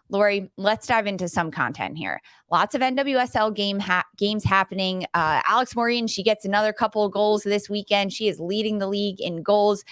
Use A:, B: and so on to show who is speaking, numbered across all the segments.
A: Lori, let's dive into some content here. Lots of NWSL games happening. Alex Morgan, she gets another couple of goals this weekend. She is leading the league in goals.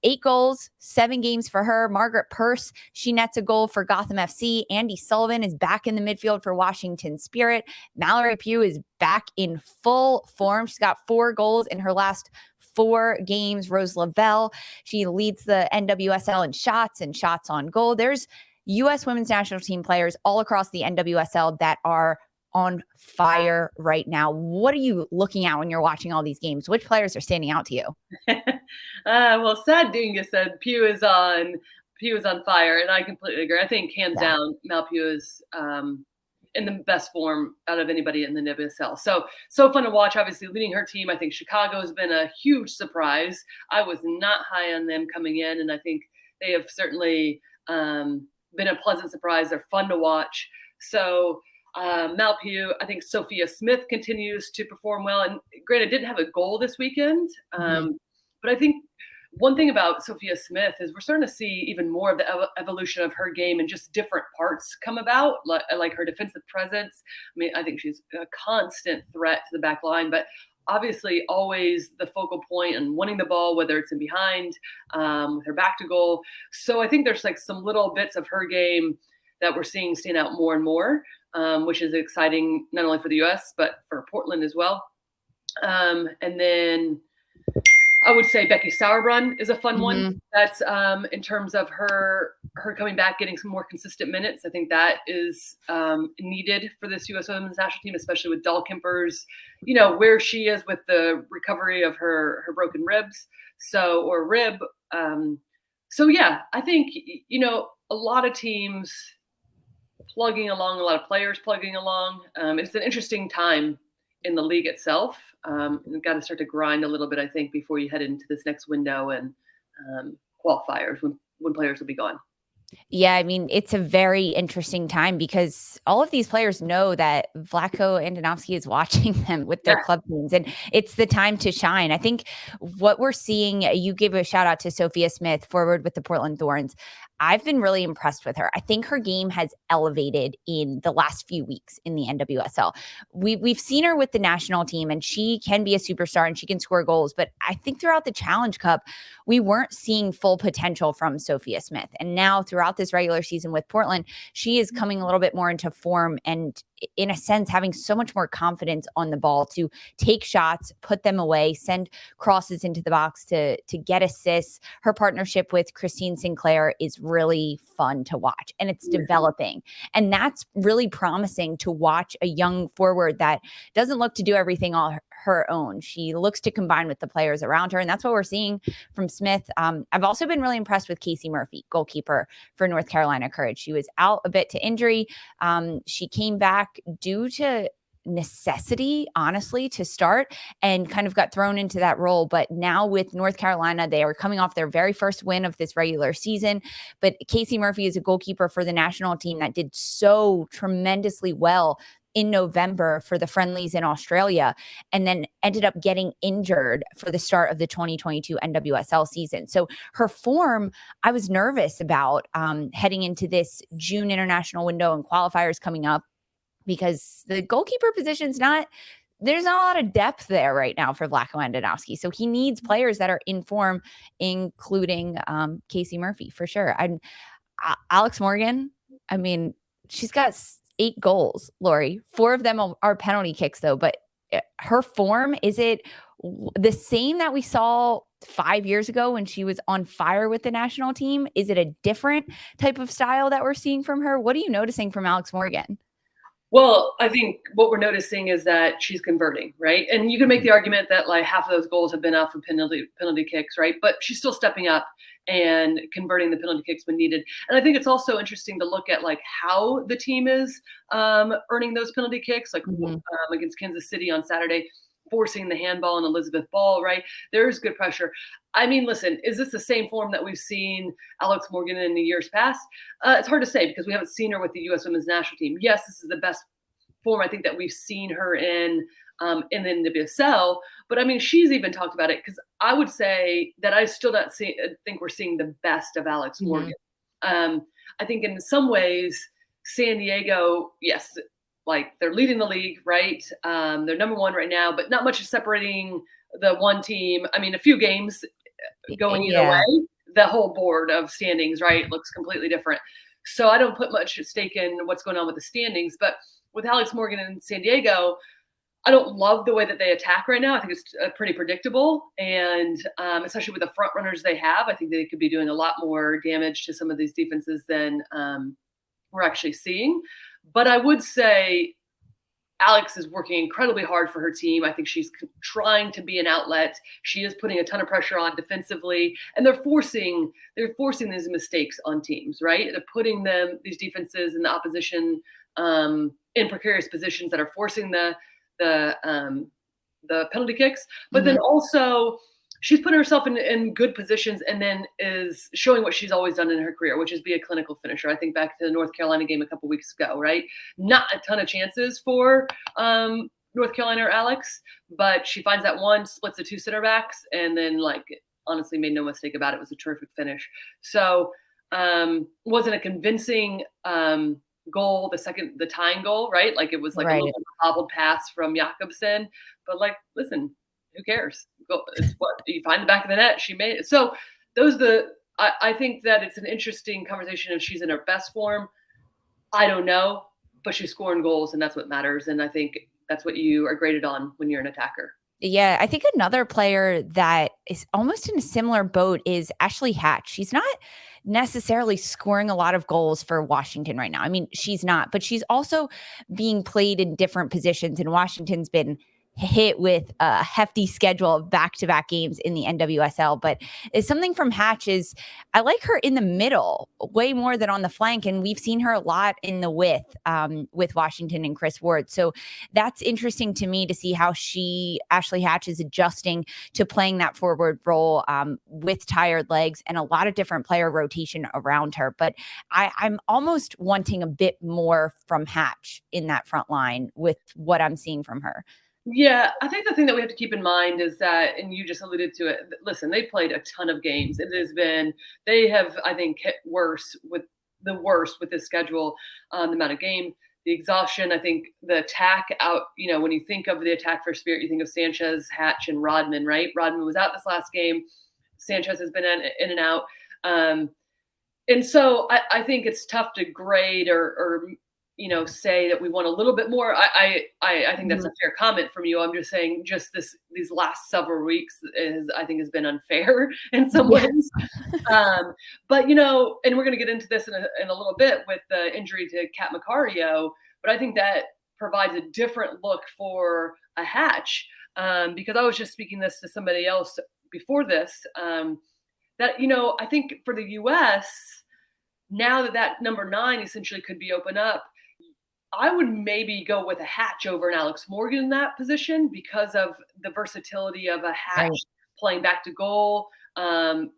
A: 8 goals, 7 games for her. Margaret Purse, she nets a goal for Gotham FC. Andi Sullivan is back in the midfield for Washington Spirit. Mallory Pugh is back in full form. She's got 4 goals in her last 4 games. Rose Lavelle, she leads the NWSL in shots and shots on goal. There's U.S. women's national team players all across the NWSL that are on fire right now. What are you looking at when you're watching all these games? Which players are standing out to you?
B: Well, Sad Dingus said Pugh is on fire, and I completely agree. I think hands down, Mal Pugh is in the best form out of anybody in the NWSL. So fun to watch. Obviously, leading her team. I think Chicago has been a huge surprise. I was not high on them coming in, and I think they have certainly been a pleasant surprise. They're fun to watch. So Mal Pugh, I think Sophia Smith continues to perform well. And granted, didn't have a goal this weekend. But I think one thing about Sophia Smith is we're starting to see even more of the evolution of her game and just different parts come about, like her defensive presence. I mean, I think she's a constant threat to the back line, but obviously always the focal point and winning the ball, whether it's in behind, with her back to goal. So I think there's like some little bits of her game that we're seeing stand out more and more, which is exciting, not only for the U.S., but for Portland as well. And then I would say Becky Sauerbrunn is a fun one. That's in terms of her coming back, getting some more consistent minutes. I think that is needed for this U.S. women's national team, especially with Dahlkemper's, where she is with the recovery of her broken ribs. So yeah, I think, a lot of teams plugging along, a lot of players plugging along. It's an interesting time in the league itself. You've got to start to grind a little bit, I think, before you head into this next window and qualifiers when players will be gone.
A: Yeah, I mean, it's a very interesting time because all of these players know that Vlatko Andonovski is watching them with their club teams, and it's the time to shine. I think what we're seeing, you gave a shout out to Sophia Smith, forward with the Portland Thorns. I've been really impressed with her. I think her game has elevated in the last few weeks in the NWSL. We've seen her with the national team, and she can be a superstar and she can score goals. But I think throughout the Challenge Cup, we weren't seeing full potential from Sophia Smith. And now throughout this regular season with Portland, she is coming a little bit more into form and, in a sense, having so much more confidence on the ball to take shots, put them away, send crosses into the box to get assists. Her partnership with Christine Sinclair is really fun to watch, and it's developing. And that's really promising to watch a young forward that doesn't look to do everything all her own. She looks to combine with the players around her, and that's what we're seeing from Smith. I've also been really impressed with Casey Murphy, goalkeeper for North Carolina Courage. She was out a bit to injury. She came back due to necessity, honestly, to start, and kind of got thrown into that role. But now with North Carolina, they are coming off their very first win of this regular season. But Casey Murphy is a goalkeeper for the national team that did so tremendously well in November for the friendlies in Australia, and then ended up getting injured for the start of the 2022 NWSL season. So her form, I was nervous about heading into this June international window and qualifiers coming up, because the goalkeeper position's there's not a lot of depth there right now for Vlatko Andonovski. So he needs players that are in form, including Casey Murphy for sure. Alex Morgan, I mean, she's got 8 goals, Lori. 4 of them are penalty kicks though, but her form, is it the same that we saw 5 years ago when she was on fire with the national team? Is it a different type of style that we're seeing from her? What are you noticing from Alex Morgan?
B: Well, I think what we're noticing is that she's converting, right? And you can make the argument that like half of those goals have been off of penalty kicks, right? But she's still stepping up and converting the penalty kicks when needed. And I think it's also interesting to look at like how the team is earning those penalty kicks, like against Kansas City on Saturday, forcing the handball on Elizabeth Ball, right? There's good pressure. I mean, listen, is this the same form that we've seen Alex Morgan in the years past? It's hard to say because we haven't seen her with the U.S. women's national team. Yes, this is the best form I think that we've seen her in the NWSL. But I mean, she's even talked about it, because I would say that I still don't think we're seeing the best of Alex Morgan. I think in some ways, San Diego, yes, like they're leading the league, right? They're number one right now, but not much is separating the one team. I mean, a few games going either
A: Yeah.
B: way. The whole board of standings, right, looks completely different. So I don't put much stake in what's going on with the standings. But with Alex Morgan in San Diego, I don't love the way that they attack right now. I think it's pretty predictable. And especially with the front runners they have, I think they could be doing a lot more damage to some of these defenses than we're actually seeing. But I would say Alex is working incredibly hard for her team. I think she's trying to be an outlet. She is putting a ton of pressure on defensively, and they're forcing these mistakes on teams, right? They're putting these defenses and the opposition in precarious positions that are forcing the penalty kicks. But then also she's putting herself in good positions and then is showing what she's always done in her career, which is be a clinical finisher. I think back to the North Carolina game a couple weeks ago, right? Not a ton of chances for North Carolina or Alex, but she finds that one, splits the two center backs, and then honestly made no mistake about it. It was a terrific finish. So wasn't a convincing goal, the tying goal, right? Like it was like a little hobbled pass from Jakobsen, but listen, who cares? It's what you find the back of the net. She made it. So I think that it's an interesting conversation if she's in her best form. I don't know, but she's scoring goals, and that's what matters. And I think that's what you are graded on when you're an attacker.
A: Yeah, I think another player that is almost in a similar boat is Ashley Hatch. She's not necessarily scoring a lot of goals for Washington right now. I mean, she's not, but she's also being played in different positions, and Washington's been hit with a hefty schedule of back-to-back games in the NWSL. But it's something from Hatch is I like her in the middle way more than on the flank, and we've seen her a lot in the width with Washington and Chris Ward. So that's interesting to me to see how Ashley Hatch is adjusting to playing that forward role with tired legs and a lot of different player rotation around her. But I'm almost wanting a bit more from Hatch in that front line with what I'm seeing from her.
B: Yeah, I think the thing that we have to keep in mind is that, and you just alluded to it, listen, they've played a ton of games. They have, I think, hit worst with this schedule, the amount of game, the exhaustion. I think the attack out, when you think of the attack for Spirit, you think of Sanchez, Hatch, and Rodman, right? Rodman was out this last game. Sanchez has been in and out. And so I think it's tough to grade or say that we want a little bit more. I think that's a fair comment from you. I'm just saying these last several weeks I think has been unfair in some ways. But, and we're going to get into this in a little bit with the injury to Kat Macario, but I think that provides a different look for a Hatch because I was just speaking this to somebody else before this that, I think for the U.S., now that number 9 essentially could be open up, I would maybe go with a Hatch over an Alex Morgan in that position because of the versatility of a Hatch playing back to goal.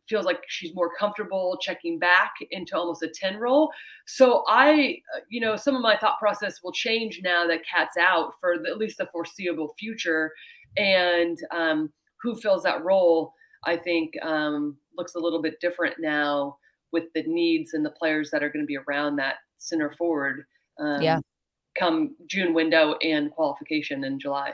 B: Feels like she's more comfortable checking back into almost a 10 role. So some of my thought process will change now that Kat's out for at least the foreseeable future. And who fills that role, I think, looks a little bit different now with the needs and the players that are going to be around that center forward. Come June window and qualification in July.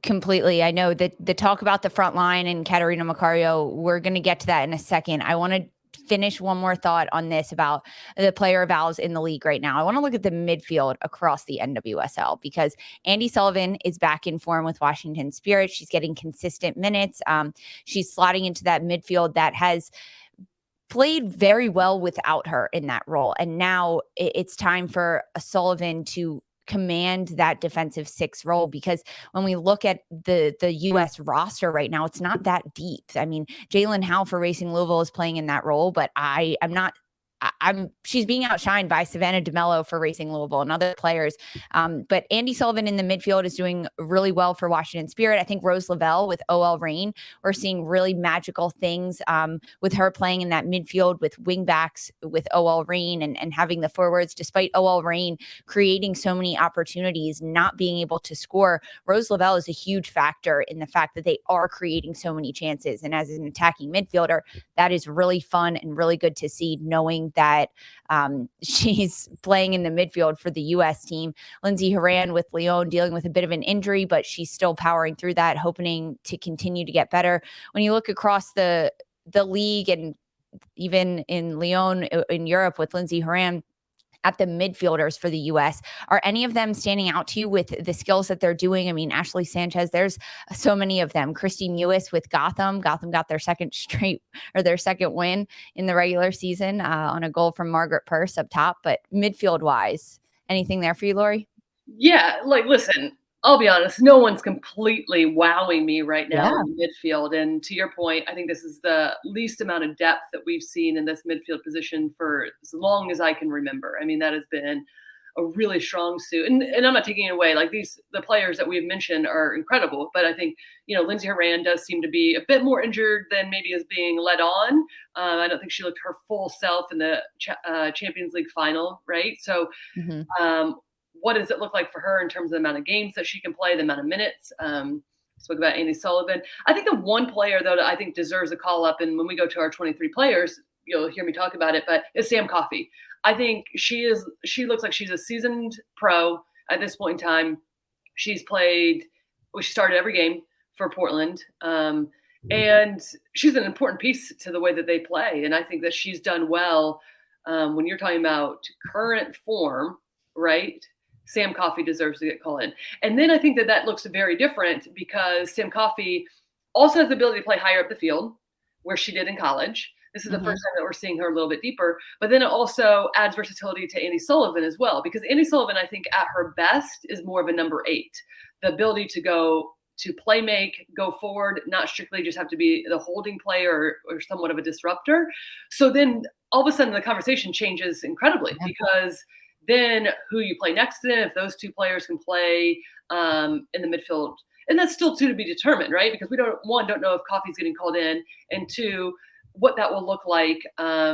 A: Completely. I know that the talk about the front line and Catarina Macario, we're going to get to that in a second. I want to finish one more thought on this about the player evals in the league right now. I want to look at the midfield across the NWSL because Andi Sullivan is back in form with Washington Spirit. She's getting consistent minutes. She's slotting into that midfield that has played very well without her in that role. And now it's time for a Sullivan to command that defensive 6 role because when we look at the U.S. roster right now, it's not that deep. I mean, Jalen Howe for Racing Louisville is playing in that role, but she's being outshined by Savannah DeMello for Racing Louisville and other players. But Andi Sullivan in the midfield is doing really well for Washington Spirit. I think Rose Lavelle with OL Reign, we're seeing really magical things with her playing in that midfield with wingbacks with OL Reign and having the forwards, despite OL Reign creating so many opportunities, not being able to score. Rose Lavelle is a huge factor in the fact that they are creating so many chances. And as an attacking midfielder, that is really fun and really good to see, knowing knowing that she's playing in the midfield for the U.S. team. Lindsey Herrera with Lyon dealing with a bit of an injury, but she's still powering through that, hoping to continue to get better. When you look across the league and even in Lyon in Europe with Lindsey Herrera at the midfielders for the U.S., are any of them standing out to you with the skills that they're doing? I mean, Ashley Sanchez, there's so many of them. Christine Lewis with Gotham. Gotham got their second win in the regular season on a goal from Margaret Purse up top. But midfield wise, anything there for you, Lori?
B: Yeah, like, listen, I'll be honest, no one's completely wowing me right now
A: Yeah.
B: in the midfield. And to your point, I think this is the least amount of depth that we've seen in this midfield position for as long as I can remember. I mean, that has been a really strong suit. And I'm not taking it away. Like, the players that we've mentioned are incredible. But I think, Lindsey Herrera does seem to be a bit more injured than maybe is being led on. I don't think she looked her full self in the Champions League final, right? So, what does it look like for her in terms of the amount of games that she can play, the amount of minutes? Spoke about Andi Sullivan. I think the one player, though, that I think deserves a call up, and when we go to our 23 players, you'll hear me talk about it, but is Sam Coffey. I think she looks like she's a seasoned pro at this point in time. She started every game for Portland. And she's an important piece to the way that they play. And I think that she's done well when you're talking about current form, right? Sam Coffey deserves to get called in. And then I think that looks very different because Sam Coffey also has the ability to play higher up the field, where she did in college. This is the first time that we're seeing her a little bit deeper. But then it also adds versatility to Andi Sullivan as well, because Andi Sullivan, I think, at her best is more of a number 8. The ability to go to play make, go forward, not strictly just have to be the holding player or somewhat of a disruptor. So then all of a sudden the conversation changes incredibly because then who you play next to them, if those two players can play in the midfield. And that's still to be determined, right? Because we don't know if Coffey's getting called in, and 2, what that will look like at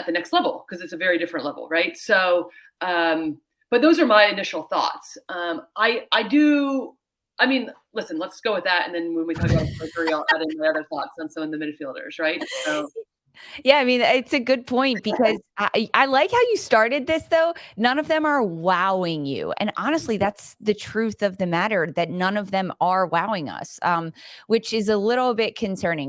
B: the next level, because it's a very different level, right? So, but those are my initial thoughts. Listen, let's go with that. And then when we talk about surgery, I'll add in my other thoughts on some of the midfielders, right? So.
A: Yeah, I mean, it's a good point because I like how you started this, though. None of them are wowing you. And honestly, that's the truth of the matter, that none of them are wowing us, which is a little bit concerning.